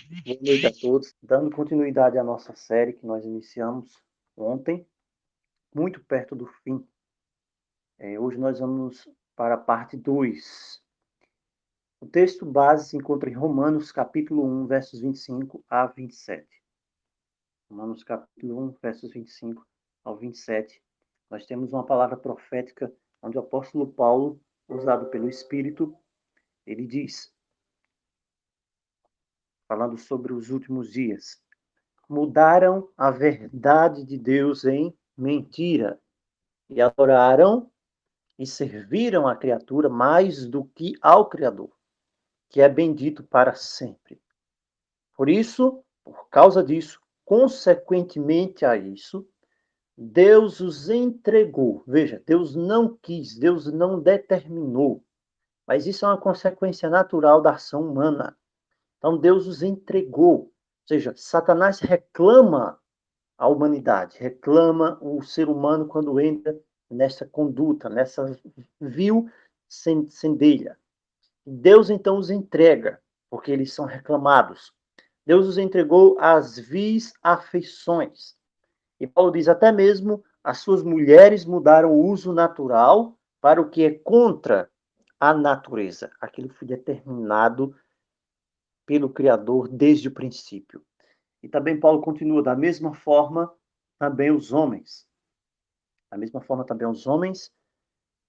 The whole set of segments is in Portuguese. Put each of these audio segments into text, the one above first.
Boa noite a todos. Dando continuidade à nossa série que nós iniciamos ontem, muito perto do fim. Hoje nós vamos para a parte 2. O texto base se encontra em Romanos, capítulo 1, versos 25 a 27. Romanos, capítulo 1, versos 25 ao 27. Nós temos uma palavra profética onde o apóstolo Paulo, usado pelo Espírito, ele diz, falando sobre os últimos dias: mudaram a verdade de Deus em mentira e adoraram e serviram a criatura mais do que ao Criador, que é bendito para sempre. Por isso, por causa disso, consequentemente a isso, Deus os entregou. Veja, Deus não quis, Deus não determinou, mas isso é uma consequência natural da ação humana. Então Deus os entregou. Ou seja, Satanás reclama a humanidade, reclama o ser humano quando entra nessa conduta, nessa vil sendelha. Deus então os entrega, porque eles são reclamados. Deus os entregou às vis afeições. E Paulo diz, até mesmo as suas mulheres mudaram o uso natural para o que é contra a natureza. Aquilo foi determinado pelo Criador desde o princípio. E também Paulo continua, da mesma forma, também os homens. Da mesma forma, também os homens,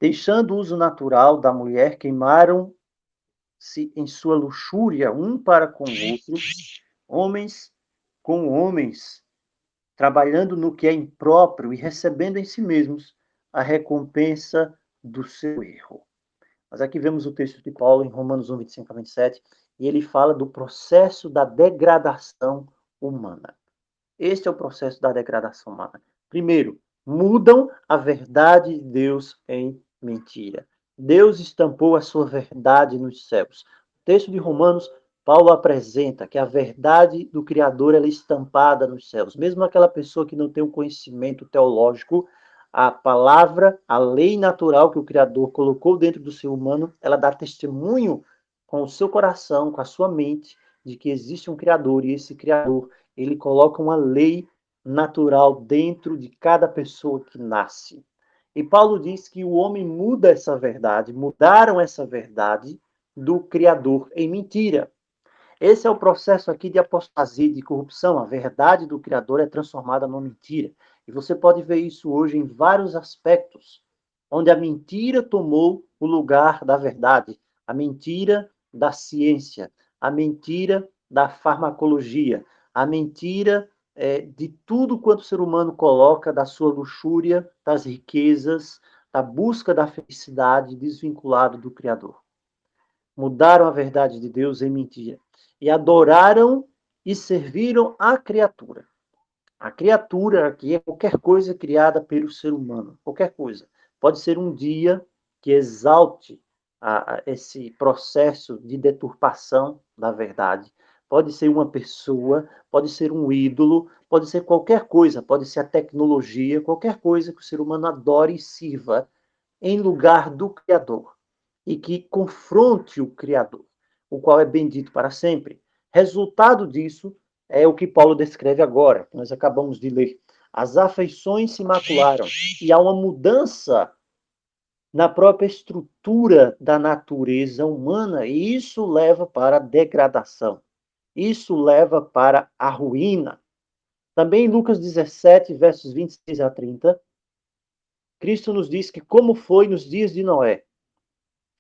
deixando o uso natural da mulher, queimaram-se em sua luxúria um para com o outro, homens com homens, trabalhando no que é impróprio e recebendo em si mesmos a recompensa do seu erro. Mas aqui vemos o texto de Paulo em Romanos 1, 25 a 27, e ele fala do processo da degradação humana. Este é o processo da degradação humana. Primeiro, mudam a verdade de Deus em mentira. Deus estampou a sua verdade nos céus. O texto de Romanos, Paulo apresenta que a verdade do Criador ela é estampada nos céus. Mesmo aquela pessoa que não tem um conhecimento teológico, a palavra, a lei natural que o Criador colocou dentro do ser humano, ela dá testemunho com o seu coração, com a sua mente, de que existe um Criador, e esse Criador ele coloca uma lei natural dentro de cada pessoa que nasce. E Paulo diz que o homem muda essa verdade, mudaram essa verdade do Criador em mentira. Esse é o processo aqui de apostasia, de corrupção. A verdade do Criador é transformada numa mentira. E você pode ver isso hoje em vários aspectos, onde a mentira tomou o lugar da verdade. A mentira da ciência, a mentira da farmacologia, a mentira de tudo quanto o ser humano coloca da sua luxúria, das riquezas, da busca da felicidade desvinculado do Criador. Mudaram a verdade de Deus em mentira e adoraram e serviram a criatura. A criatura aqui é qualquer coisa criada pelo ser humano, qualquer coisa. Pode ser um dia que exalte esse processo de deturpação da verdade. Pode ser uma pessoa, pode ser um ídolo, pode ser qualquer coisa, pode ser a tecnologia, qualquer coisa que o ser humano adore e sirva em lugar do Criador e que confronte o Criador, o qual é bendito para sempre. Resultado disso é o que Paulo descreve agora, que nós acabamos de ler. As afeições se macularam e há uma mudança na própria estrutura da natureza humana, e isso leva para a degradação. Isso leva para a ruína. Também em Lucas 17, versos 26 a 30, Cristo nos diz que como foi nos dias de Noé,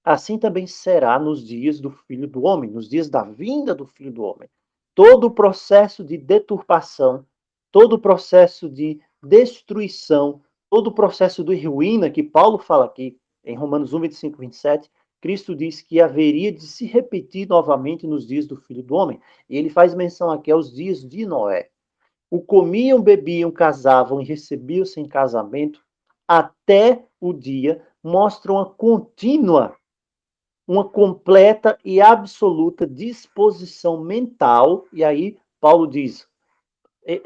assim também será nos dias do Filho do Homem, nos dias da vinda do Filho do Homem. Todo o processo de deturpação, todo o processo de destruição, todo o processo de ruína que Paulo fala aqui em Romanos 1, 25, 27, Cristo diz que haveria de se repetir novamente nos dias do Filho do Homem. E ele faz menção aqui aos dias de Noé. O comiam, bebiam, casavam e recebiam-se em casamento até o dia, mostra uma completa e absoluta disposição mental, e aí Paulo diz,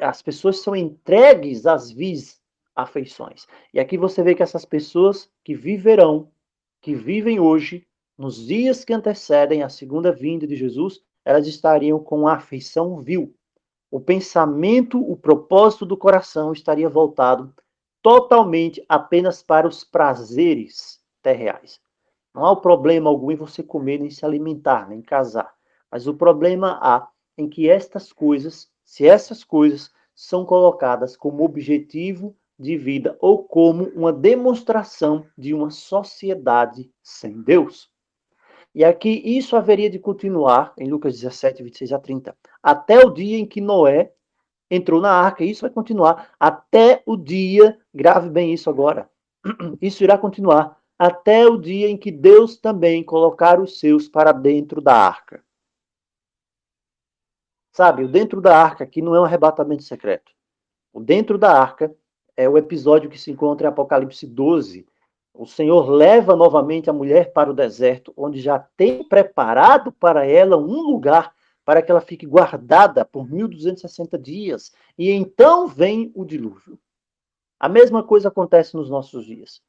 as pessoas são entregues às vis afeições. E aqui você vê que essas pessoas que viverão, que vivem hoje, nos dias que antecedem a segunda vinda de Jesus, elas estariam com a afeição vil. O pensamento, o propósito do coração estaria voltado totalmente apenas para os prazeres terreais. Não há problema algum em você comer, nem se alimentar, nem casar. Mas o problema há em que estas coisas, se essas coisas são colocadas como objetivo de vida ou como uma demonstração de uma sociedade sem Deus. E aqui isso haveria de continuar, em Lucas 17, 26 a 30, até o dia em que Noé entrou na arca. E isso vai continuar até o dia, grave bem isso agora, isso irá continuar até o dia em que Deus também colocar os seus para dentro da arca. Sabe, o dentro da arca aqui não é um arrebatamento secreto. O dentro da arca é o episódio que se encontra em Apocalipse 12. O Senhor leva novamente a mulher para o deserto, onde já tem preparado para ela um lugar para que ela fique guardada por 1260 dias. E então vem o dilúvio. A mesma coisa acontece nos nossos dias.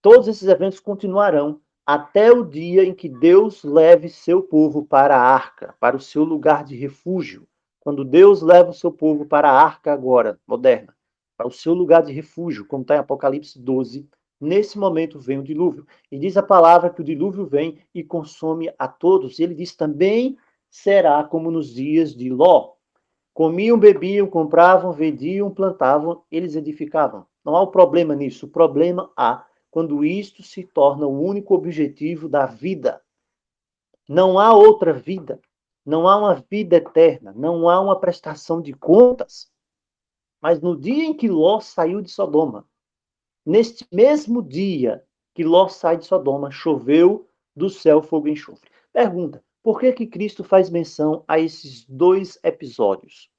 Todos esses eventos continuarão até o dia em que Deus leve seu povo para a arca, para o seu lugar de refúgio. Quando Deus leva o seu povo para a arca agora, moderna, para o seu lugar de refúgio, como está em Apocalipse 12, nesse momento vem o dilúvio. E diz a palavra que o dilúvio vem e consome a todos. E ele diz também será como nos dias de Ló. Comiam, bebiam, compravam, vendiam, plantavam, eles edificavam. Não há um problema nisso. O problema há quando isto se torna o único objetivo da vida. Não há outra vida. Não há uma vida eterna. Não há uma prestação de contas. Mas no dia em que Ló saiu de Sodoma, neste mesmo dia que Ló sai de Sodoma, choveu do céu fogo e enxofre. Pergunta: por que que Cristo faz menção a esses dois episódios?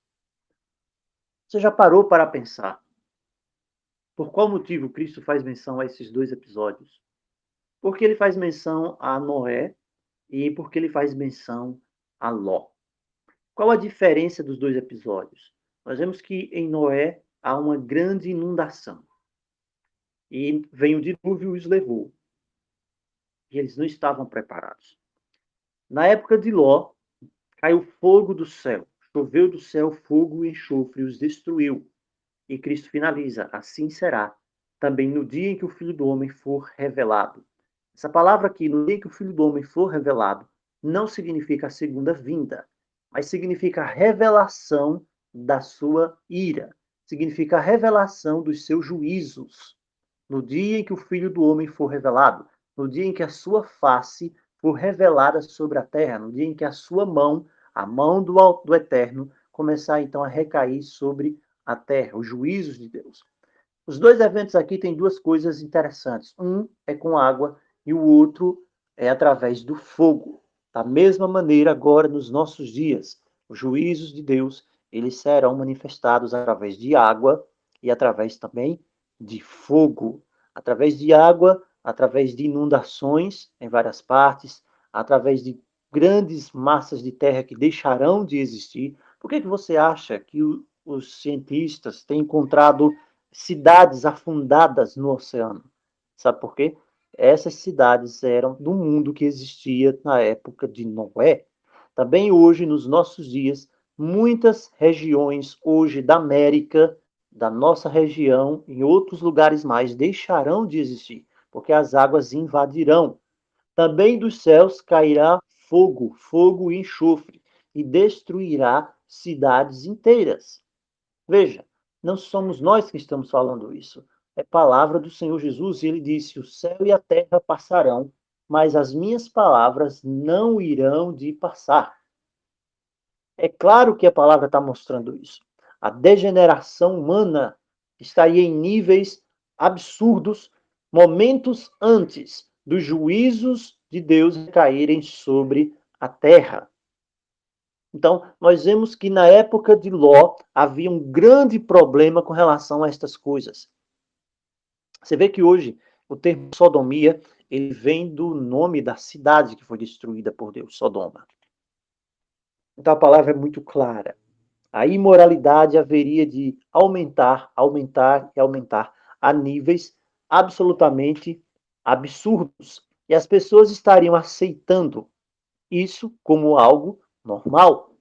Você já parou para pensar por qual motivo Cristo faz menção a esses dois episódios? Porque ele faz menção a Noé e porque ele faz menção a Ló. Qual a diferença dos dois episódios? Nós vemos que em Noé há uma grande inundação. E vem o dilúvio e os levou. E eles não estavam preparados. Na época de Ló, caiu fogo do céu. Choveu do céu fogo e enxofre e os destruiu. E Cristo finaliza: assim será também no dia em que o Filho do Homem for revelado. Essa palavra aqui, no dia em que o Filho do Homem for revelado, não significa a segunda vinda, mas significa a revelação da sua ira, significa a revelação dos seus juízos. No dia em que o Filho do Homem for revelado, no dia em que a sua face for revelada sobre a terra, no dia em que a sua mão, a mão do Eterno, começar então a recair sobre a terra, os juízos de Deus. Os dois eventos aqui têm duas coisas interessantes. Um é com água e o outro é através do fogo. Da mesma maneira, agora, nos nossos dias, os juízos de Deus, eles serão manifestados através de água e através também de fogo. Através de água, através de inundações em várias partes, através de grandes massas de terra que deixarão de existir. Por que você acha que os cientistas têm encontrado cidades afundadas no oceano? Sabe por quê? Essas cidades eram do mundo que existia na época de Noé. Também hoje, nos nossos dias, muitas regiões hoje da América, da nossa região, em outros lugares mais, deixarão de existir, porque as águas invadirão. Também dos céus cairá fogo, fogo e enxofre, e destruirá cidades inteiras. Veja, não somos nós que estamos falando isso. É palavra do Senhor Jesus, e ele disse: o céu e a terra passarão, mas as minhas palavras não irão de passar. É claro que a palavra está mostrando isso. A degeneração humana estaria em níveis absurdos momentos antes dos juízos de Deus caírem sobre a terra. Então, nós vemos que na época de Ló havia um grande problema com relação a estas coisas. Você vê que hoje o termo sodomia, ele vem do nome da cidade que foi destruída por Deus, Sodoma. Então a palavra é muito clara. A imoralidade haveria de aumentar, aumentar e aumentar a níveis absolutamente absurdos. E as pessoas estariam aceitando isso como algo normal.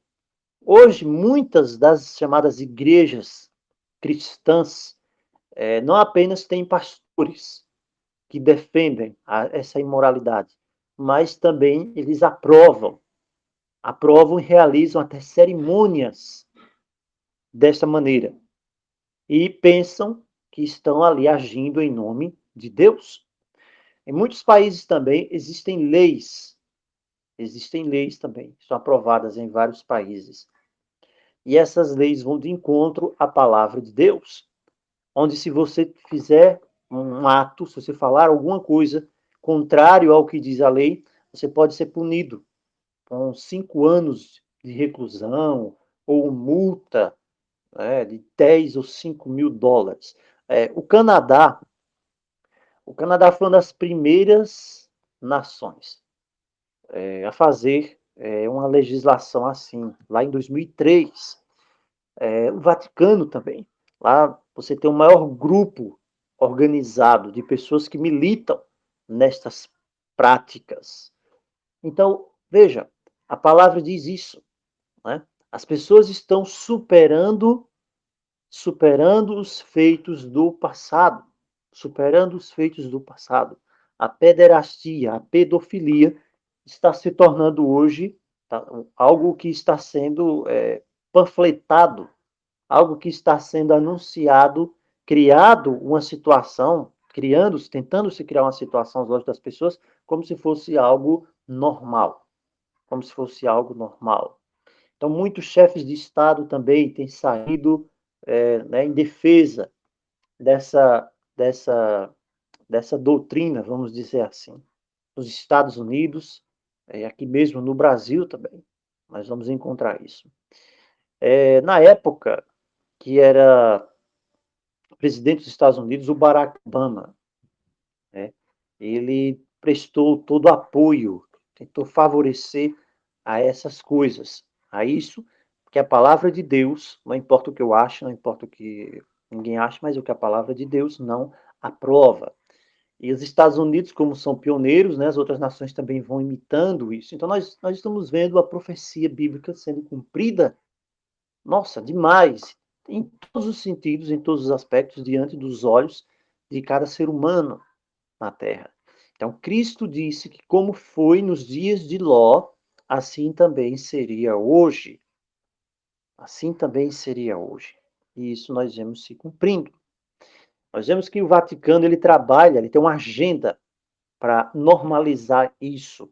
Hoje, muitas das chamadas igrejas cristãs não apenas têm pastores que defendem essa imoralidade, mas também eles aprovam e realizam até cerimônias dessa maneira e pensam que estão ali agindo em nome de Deus. Em muitos países também existem leis também, são aprovadas em vários países. E essas leis vão de encontro à palavra de Deus, onde se você fizer um ato, se você falar alguma coisa contrário ao que diz a lei, você pode ser punido com 5 anos de reclusão ou multa de 10 ou 5 mil dólares. O Canadá foi uma das primeiras nações a fazer uma legislação assim, lá em 2003. O Vaticano também. Lá você tem o maior grupo organizado de pessoas que militam nestas práticas. Então, veja, a palavra diz isso, né? As pessoas estão superando os feitos do passado, superando os feitos do passado. A pederastia, a pedofilia está se tornando hoje algo que está sendo panfletado, algo que está sendo anunciado, criado uma situação, tentando se criar uma situação aos olhos das pessoas como se fosse algo normal, como se fosse algo normal. Então, muitos chefes de Estado também têm saído em defesa dessa, dessa, dessa doutrina, vamos dizer assim. Nos Estados Unidos, aqui mesmo no Brasil também, nós vamos encontrar isso. Na época que era presidente dos Estados Unidos, o Barack Obama, né, ele prestou todo o apoio, tentou favorecer a essas coisas, a isso, porque a palavra de Deus, não importa o que eu acho, não importa o que ninguém acha, mas o que a palavra de Deus não aprova. E os Estados Unidos, como são pioneiros, né, as outras nações também vão imitando isso. Então, nós estamos vendo a profecia bíblica sendo cumprida, nossa, demais, em todos os sentidos, em todos os aspectos, diante dos olhos de cada ser humano na terra. Então, Cristo disse que, como foi nos dias de Ló, assim também seria hoje. Assim também seria hoje. E isso nós vemos se cumprindo. Nós vemos que o Vaticano ele trabalha, ele tem uma agenda para normalizar isso.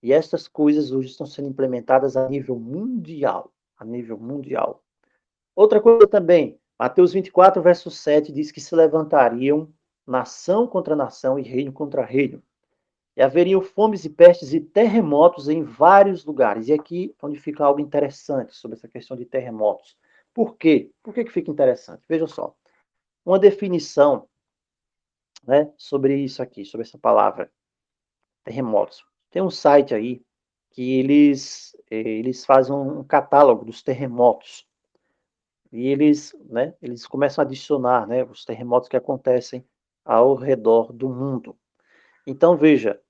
E essas coisas hoje estão sendo implementadas a nível mundial. A nível mundial. Outra coisa também, Mateus 24, verso 7 diz que se levantariam nação contra nação e reino contra reino. E haveriam fomes e pestes e terremotos em vários lugares. E aqui é onde fica algo interessante sobre essa questão de terremotos. Por quê? Por que fica interessante? Vejam só. Uma definição, né, sobre isso aqui, sobre essa palavra, terremotos. Tem um site aí que eles fazem um catálogo dos terremotos. E eles começam a adicionar, né, os terremotos que acontecem ao redor do mundo. Então, veja,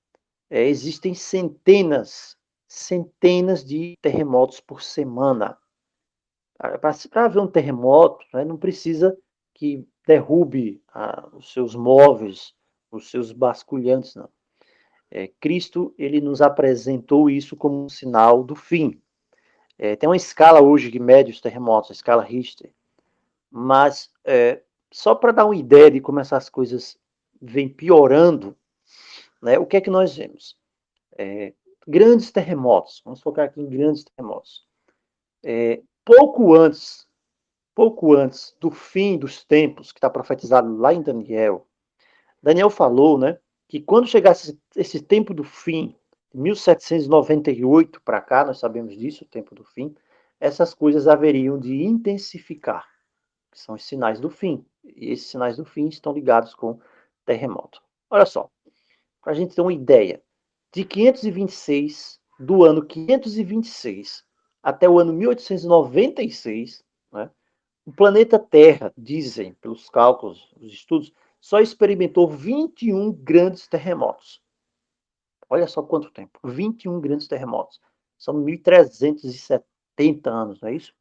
existem centenas de terremotos por semana. Para haver um terremoto, né, não precisa que derrube os seus móveis, os seus basculhantes, não. Cristo, ele nos apresentou isso como um sinal do fim. Tem uma escala hoje que mede os terremotos, a escala Richter, mas só para dar uma ideia de como essas coisas vêm piorando, né, o que é que nós vemos? Grandes terremotos, vamos focar aqui em grandes terremotos. Pouco antes do fim dos tempos, que está profetizado lá em Daniel, Daniel falou, né, que quando chegasse esse tempo do fim, 1798 para cá, nós sabemos disso, o tempo do fim, essas coisas haveriam de intensificar, que são os sinais do fim. E esses sinais do fim estão ligados com terremoto. Olha só, para a gente ter uma ideia, de 526, do ano 526 até o ano 1896, né, o planeta Terra, dizem pelos cálculos, os estudos, só experimentou 21 grandes terremotos. Olha só quanto tempo, 21 grandes terremotos. São 1.370 anos, não é isso?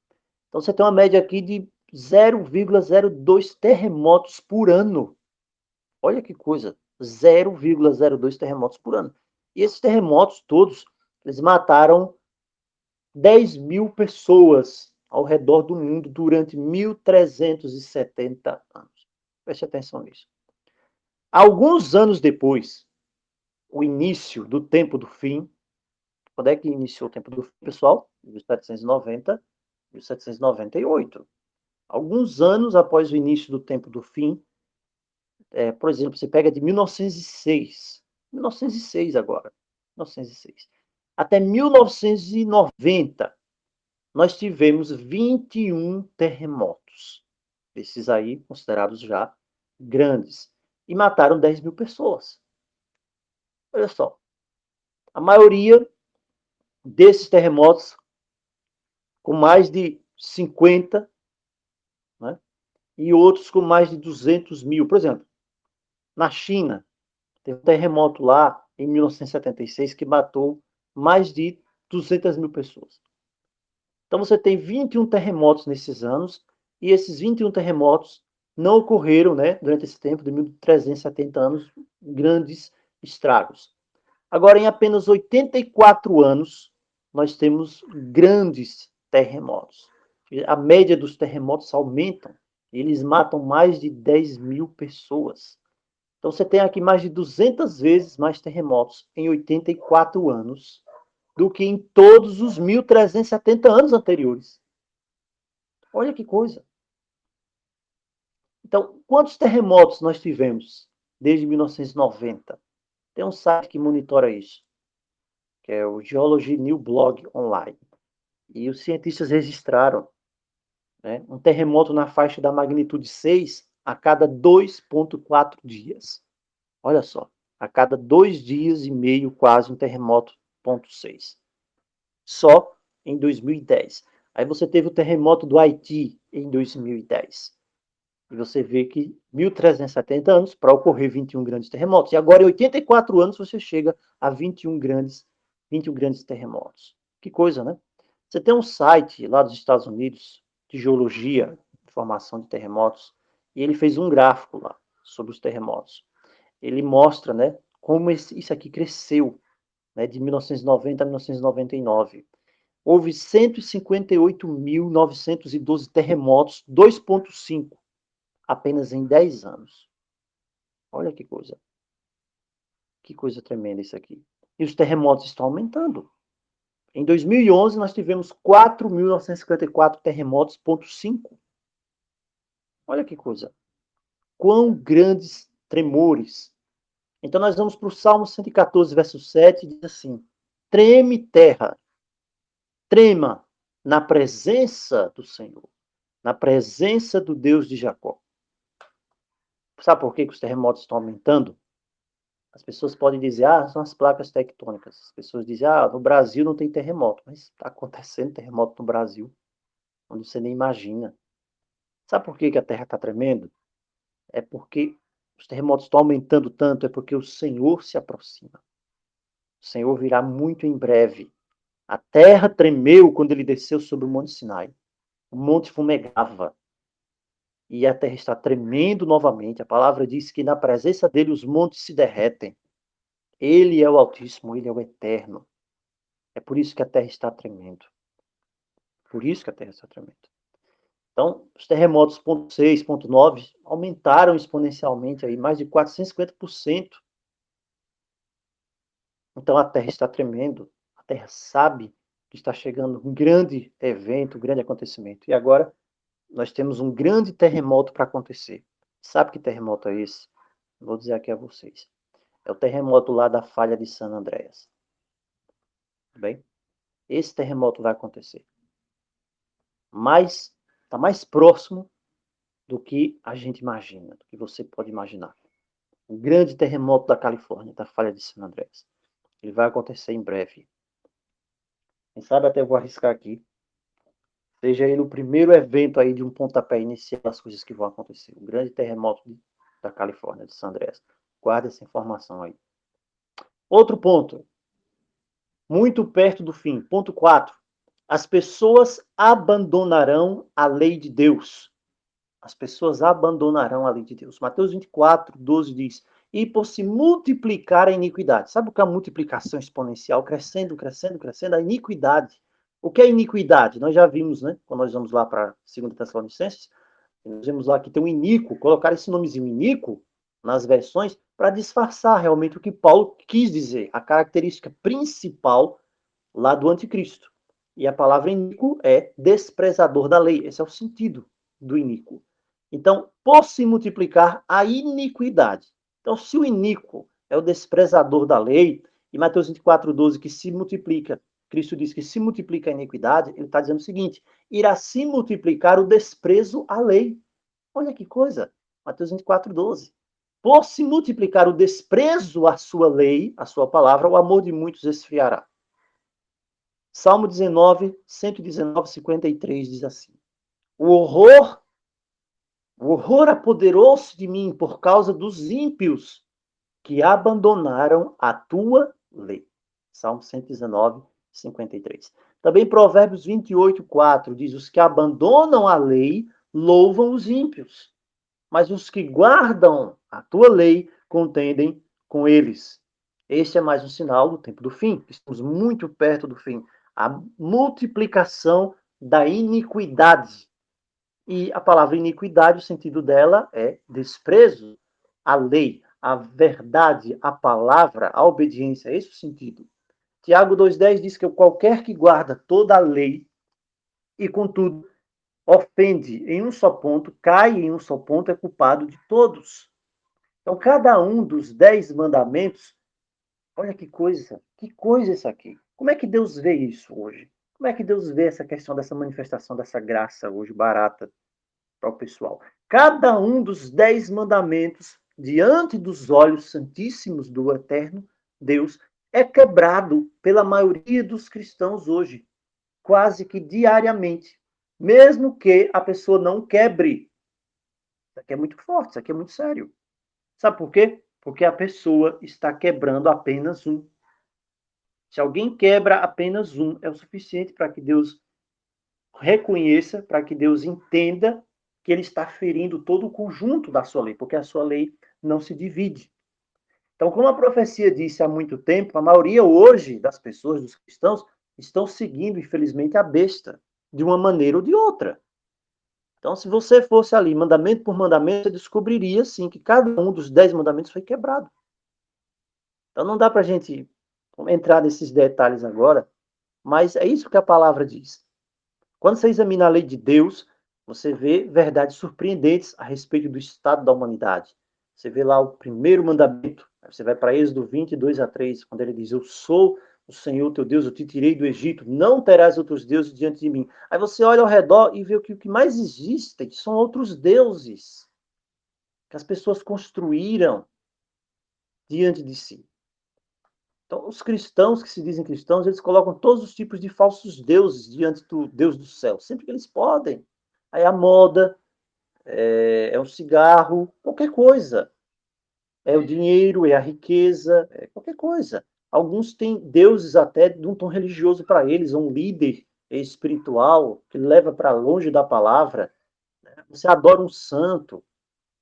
Então você tem uma média aqui de 0,02 terremotos por ano. Olha que coisa, 0,02 terremotos por ano. E esses terremotos todos, eles mataram 10 mil pessoas ao redor do mundo durante 1.370 anos. Preste atenção nisso. Alguns anos depois, o início do tempo do fim, quando é que iniciou o tempo do fim, pessoal? 1790, 1798. Alguns anos após o início do tempo do fim, por exemplo, você pega de 1906, 1906 agora, 1906, até 1990, nós tivemos 21 terremotos, esses aí considerados já grandes, e mataram 10 mil pessoas. Olha só, a maioria desses terremotos com mais de 50, né, e outros com mais de 200 mil. Por exemplo, na China, teve um terremoto lá em 1976 que matou mais de 200 mil pessoas. Então você tem 21 terremotos nesses anos, e esses 21 terremotos não ocorreram, né, durante esse tempo de 1.370 anos, grandes estragos. Agora, em apenas 84 anos, nós temos grandes terremotos. A média dos terremotos aumentam, eles matam mais de 10 mil pessoas. Então você tem aqui mais de 200 vezes mais terremotos em 84 anos do que em todos os 1.370 anos anteriores. Olha que coisa. Então, quantos terremotos nós tivemos desde 1990? Tem um site que monitora isso, que é o Geology New Blog Online. E os cientistas registraram, né, um terremoto na faixa da magnitude 6 a cada 2,4 dias. Olha só, a cada 2 dias e meio, quase um terremoto 0,6. Só em 2010. Aí você teve o terremoto do Haiti em 2010. E você vê que 1.370 anos para ocorrer 21 grandes terremotos. E agora, em 84 anos, você chega a 21 grandes terremotos. Que coisa, né? Você tem um site lá dos Estados Unidos de geologia, informação de terremotos, e ele fez um gráfico lá sobre os terremotos. Ele mostra, né, como isso aqui cresceu, né, de 1990 a 1999. Houve 158.912 terremotos, 2,5 apenas em 10 anos. Olha que coisa tremenda isso aqui. E os terremotos estão aumentando. Em 2011, nós tivemos 4.954 terremotos, 0,5. Olha que coisa. Quão grandes tremores. Então, nós vamos para o Salmo 114, verso 7, e diz assim: treme terra, trema na presença do Senhor, na presença do Deus de Jacó. Sabe por que os terremotos estão aumentando? As pessoas podem dizer, são as placas tectônicas. As pessoas dizem, no Brasil não tem terremoto. Mas está acontecendo terremoto no Brasil, onde você nem imagina. Sabe por que a Terra está tremendo? É porque os terremotos estão aumentando tanto, é porque o Senhor se aproxima. O Senhor virá muito em breve. A Terra tremeu quando ele desceu sobre o Monte Sinai. O monte fumegava. E a Terra está tremendo novamente. A palavra diz que na presença dele os montes se derretem. Ele é o Altíssimo, ele é o Eterno. É por isso que a Terra está tremendo. Por isso que a Terra está tremendo. Então, os terremotos 0,6, 0,9 aumentaram exponencialmente aí, mais de 450%. Então, a Terra está tremendo. A Terra sabe que está chegando um grande evento, um grande acontecimento. E agora, nós temos um grande terremoto para acontecer. Sabe que terremoto é esse? Vou dizer aqui a vocês. É o terremoto lá da falha de San Andreas. Bem, esse terremoto vai acontecer. Mas está mais próximo do que a gente imagina, do que você pode imaginar. O grande terremoto da Califórnia, da falha de San Andreas. Ele vai acontecer em breve. Quem sabe até eu vou arriscar aqui. Seja ele o primeiro evento aí de um pontapé inicial das coisas que vão acontecer. O grande terremoto da Califórnia, de San Andreas. Guarde essa informação aí. Outro ponto. muito perto do fim. Ponto 4. As pessoas abandonarão a lei de Deus. As pessoas abandonarão a lei de Deus. Mateus 24, 12 diz: e por se multiplicar a iniquidade. Sabe o que é a multiplicação exponencial? Crescendo, crescendo, crescendo, a iniquidade. O que é iniquidade? Nós já vimos, né? Quando nós vamos lá para 2 Tessalonicenses, nós vemos lá que tem um iníquo, colocar esse nomezinho iníquo nas versões para disfarçar realmente o que Paulo quis dizer, a característica principal lá do anticristo. E a palavra iníquo é desprezador da lei. Esse é o sentido do iníquo. Então, por se multiplicar a iniquidade. Então, se o iníquo é o desprezador da lei, e Mateus 24, 12, que se multiplica, Cristo diz que se multiplica a iniquidade, ele está dizendo o seguinte: irá se multiplicar o desprezo à lei. Olha que coisa, Mateus 24, 12. Por se multiplicar o desprezo à sua lei, à sua palavra, o amor de muitos esfriará. Salmo 19, 119, 53 diz assim: O horror apoderou-se de mim por causa dos ímpios que abandonaram a tua lei. Salmo 119, 53. Também Provérbios 28, 4 diz: Os que abandonam a lei louvam os ímpios, mas os que guardam a tua lei contendem com eles. Este é mais um sinal do tempo do fim. Estamos muito perto do fim. A multiplicação da iniquidade. E a palavra iniquidade, o sentido dela é desprezo à lei, à verdade, à palavra, à obediência. É esse o sentido. Tiago 2,10 diz que qualquer que guarda toda a lei e, contudo, ofende em um só ponto, cai em um só ponto, é culpado de todos. Então, cada um dos 10 mandamentos, olha que coisa isso aqui. Como é que Deus vê isso hoje? Como é que Deus vê essa questão dessa manifestação dessa graça hoje barata para o pessoal? Cada um dos 10 mandamentos, diante dos olhos santíssimos do eterno Deus, é quebrado pela maioria dos cristãos hoje, quase que diariamente. Mesmo que a pessoa não quebre. Isso aqui é muito forte, isso aqui é muito sério. Sabe por quê? Porque a pessoa está quebrando apenas um. Se alguém quebra apenas um, é o suficiente para que Deus reconheça, para que Deus entenda que ele está ferindo todo o conjunto da sua lei, porque a sua lei não se divide. Então, como a profecia disse há muito tempo, a maioria hoje das pessoas, dos cristãos, estão seguindo, infelizmente, a besta, de uma maneira ou de outra. Então, se você fosse ali, mandamento por mandamento, você descobriria, sim, que cada um dos 10 mandamentos foi quebrado. Então, não dá para a gente entrar nesses detalhes agora, mas é isso que a palavra diz. Quando você examina a lei de Deus, você vê verdades surpreendentes a respeito do estado da humanidade. Você vê lá o primeiro mandamento, você vai para Êxodo 22:3, quando ele diz: Eu sou o Senhor teu Deus, eu te tirei do Egito, não terás outros deuses diante de mim. Aí você olha ao redor e vê que o que mais existe são outros deuses que as pessoas construíram diante de si. Então, os cristãos que se dizem cristãos, eles colocam todos os tipos de falsos deuses diante do Deus do céu, sempre que eles podem. Aí a moda, é o cigarro, qualquer coisa. É o dinheiro, é a riqueza, é qualquer coisa. Alguns têm deuses até de um tom religioso para eles, um líder espiritual que leva para longe da palavra. Você adora um santo,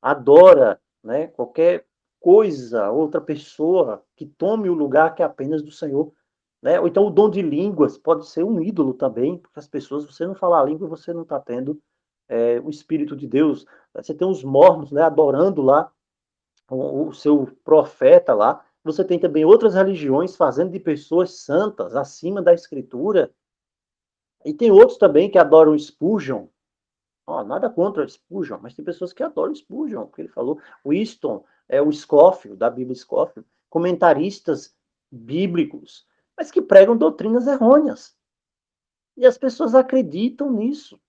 adora, né, qualquer coisa, outra pessoa que tome o lugar que é apenas do Senhor. Né? Ou então o dom de línguas pode ser um ídolo também, porque as pessoas, você não falar a língua, você não está tendo o Espírito de Deus. Você tem os mormons, né, adorando lá o seu profeta lá. Você tem também outras religiões fazendo de pessoas santas acima da Escritura. E tem outros também que adoram Spurgeon. Oh, nada contra Spurgeon, mas tem pessoas que adoram Spurgeon, o que ele falou. Winston, o Scofield, da Bíblia Scofield, comentaristas bíblicos, mas que pregam doutrinas errôneas. E as pessoas acreditam nisso,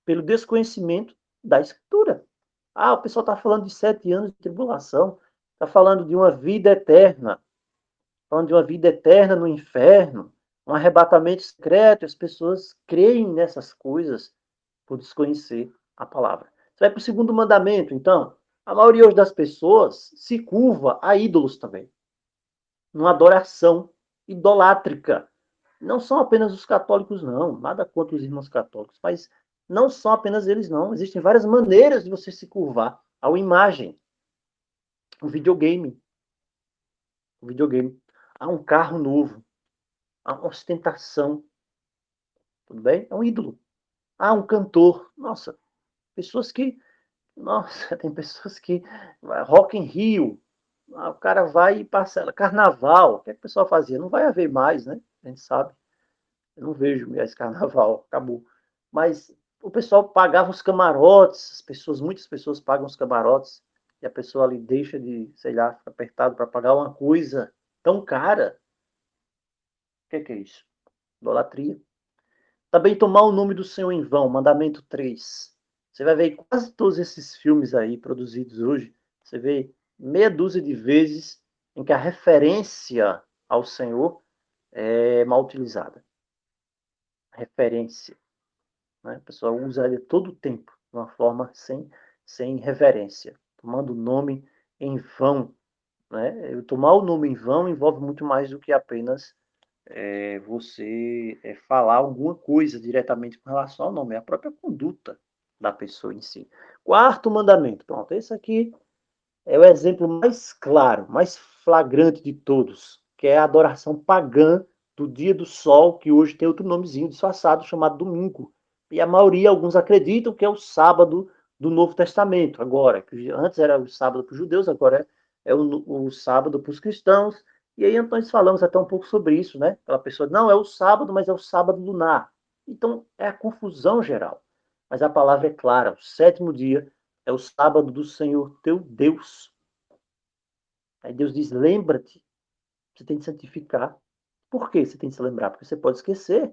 pelo desconhecimento da Escritura. Ah, o pessoal está falando de 7 anos de tribulação, está falando de uma vida eterna, falando de uma vida eterna no inferno, um arrebatamento secreto, as pessoas creem nessas coisas por desconhecer a palavra. Você vai para o segundo mandamento, então. A maioria hoje das pessoas se curva a ídolos também. Numa adoração. idolátrica. Não são apenas os católicos, não. Nada contra os irmãos católicos, mas não são apenas eles, não. Existem várias maneiras de você se curvar a uma imagem. O videogame. O videogame. Há um carro novo. Há uma ostentação. Tudo bem? É um ídolo. Há um cantor. Nossa, pessoas que. Nossa, tem pessoas que. Rock in Rio. O cara vai e parcela. Carnaval. O que, é que o pessoal fazia? Não vai haver mais, né? A gente sabe. Eu não vejo mais carnaval. Acabou. Mas o pessoal pagava os camarotes. As pessoas, muitas pessoas pagam os camarotes. E a pessoa ali deixa de, sei lá, ficar apertado para pagar uma coisa tão cara. O que é isso? Idolatria. Também tomar o nome do Senhor em vão, Mandamento 3. Você vai ver quase todos esses filmes aí produzidos hoje, você vê meia dúzia de vezes em que a referência ao Senhor é mal utilizada. Referência. Né? A pessoa usa ele todo o tempo, de uma forma sem reverência, tomando o nome em vão. Né? Tomar o nome em vão envolve muito mais do que apenas você falar alguma coisa diretamente com relação ao nome, é a própria conduta da pessoa em si. Quarto mandamento, pronto, esse aqui é o exemplo mais claro, mais flagrante de todos, que é a adoração pagã do dia do sol, que hoje tem outro nomezinho disfarçado chamado domingo. E a maioria, alguns acreditam que é o sábado do Novo Testamento, agora, que antes era o sábado para os judeus, agora é o sábado para os cristãos. E aí então nós falamos até um pouco sobre isso, né? Aquela pessoa, não, é o sábado, mas é o sábado lunar. Então é a confusão geral. Mas a palavra é clara, o sétimo dia é o sábado do Senhor teu Deus. Aí Deus diz: lembra-te, você tem que santificar. Por que você tem que se lembrar? Porque você pode esquecer.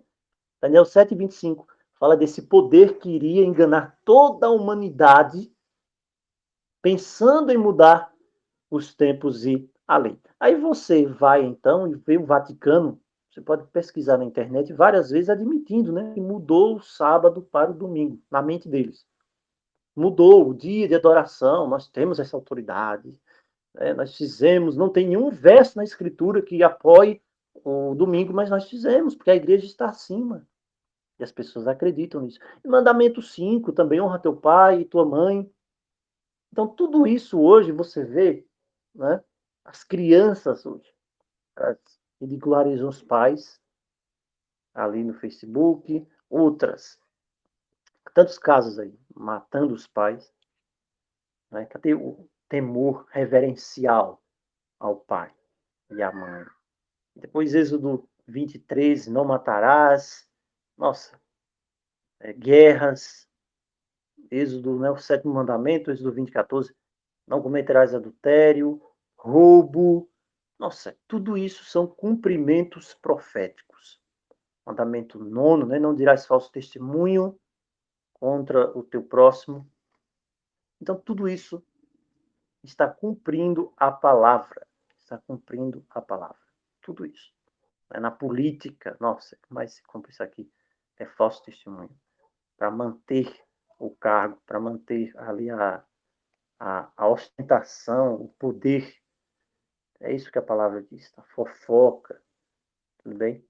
Daniel 7:25 fala desse poder que iria enganar toda a humanidade, pensando em mudar os tempos e a lei. Aí você vai então e vê o Vaticano, você pode pesquisar na internet várias vezes admitindo, né, que mudou o sábado para o domingo, na mente deles. Mudou o dia de adoração, nós temos essa autoridade, nós fizemos, não tem nenhum verso na Escritura que apoie o domingo, mas nós fizemos, porque a igreja está acima. E as pessoas acreditam nisso. E mandamento 5 também, honra teu pai e tua mãe. Então, tudo isso hoje você vê, né? As crianças hoje, elas ridicularizam os pais ali no Facebook, outras, tantos casos aí, matando os pais, né? Cadê o temor reverencial ao pai e à mãe? Depois, Êxodo 23, não matarás. Nossa, guerras. Êxodo, né, o sétimo mandamento, Êxodo 20, 14. Não cometerás adultério, roubo. Nossa, tudo isso são cumprimentos proféticos. Mandamento nono, né, não dirás falso testemunho contra o teu próximo. Então, tudo isso está cumprindo a palavra. Está cumprindo a palavra. Tudo isso. Na política, nossa, mas se cumpre isso aqui, é falso testemunho. Para manter o cargo, para manter ali a ostentação, o poder. É isso que a palavra diz, a fofoca, tudo bem?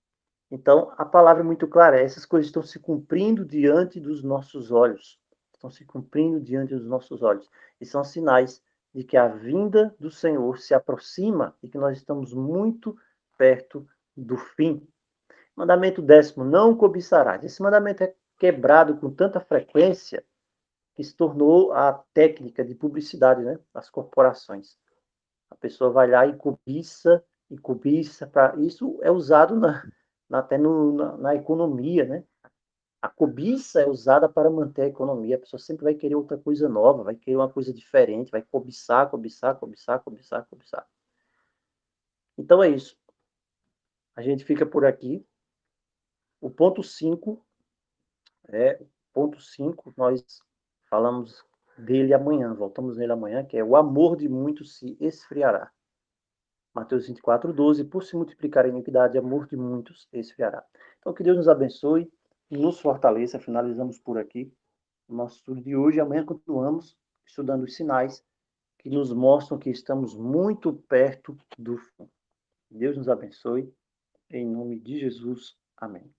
Então, a palavra é muito clara, essas coisas estão se cumprindo diante dos nossos olhos. Estão se cumprindo diante dos nossos olhos. E são sinais de que a vinda do Senhor se aproxima e que nós estamos muito perto do fim. Mandamento 10º, não cobiçarás. Esse mandamento é quebrado com tanta frequência que se tornou a técnica de publicidade, né, das corporações. A pessoa vai lá e cobiça, isso é usado até na economia, né? A cobiça é usada para manter a economia. A pessoa sempre vai querer outra coisa nova, vai querer uma coisa diferente, vai cobiçar, cobiçar, cobiçar, cobiçar, cobiçar. Então é isso. A gente fica por aqui. O ponto 5 ponto 5, nós falamos dele amanhã, voltamos nele amanhã, que é o amor de muitos se esfriará. Mateus 24:12, por se multiplicar a iniquidade, amor de muitos esfriará. Então, que Deus nos abençoe, nos fortaleça. Finalizamos por aqui o nosso estudo de hoje. Amanhã continuamos estudando os sinais que nos mostram que estamos muito perto do fim. Deus nos abençoe. Em nome de Jesus. Amém.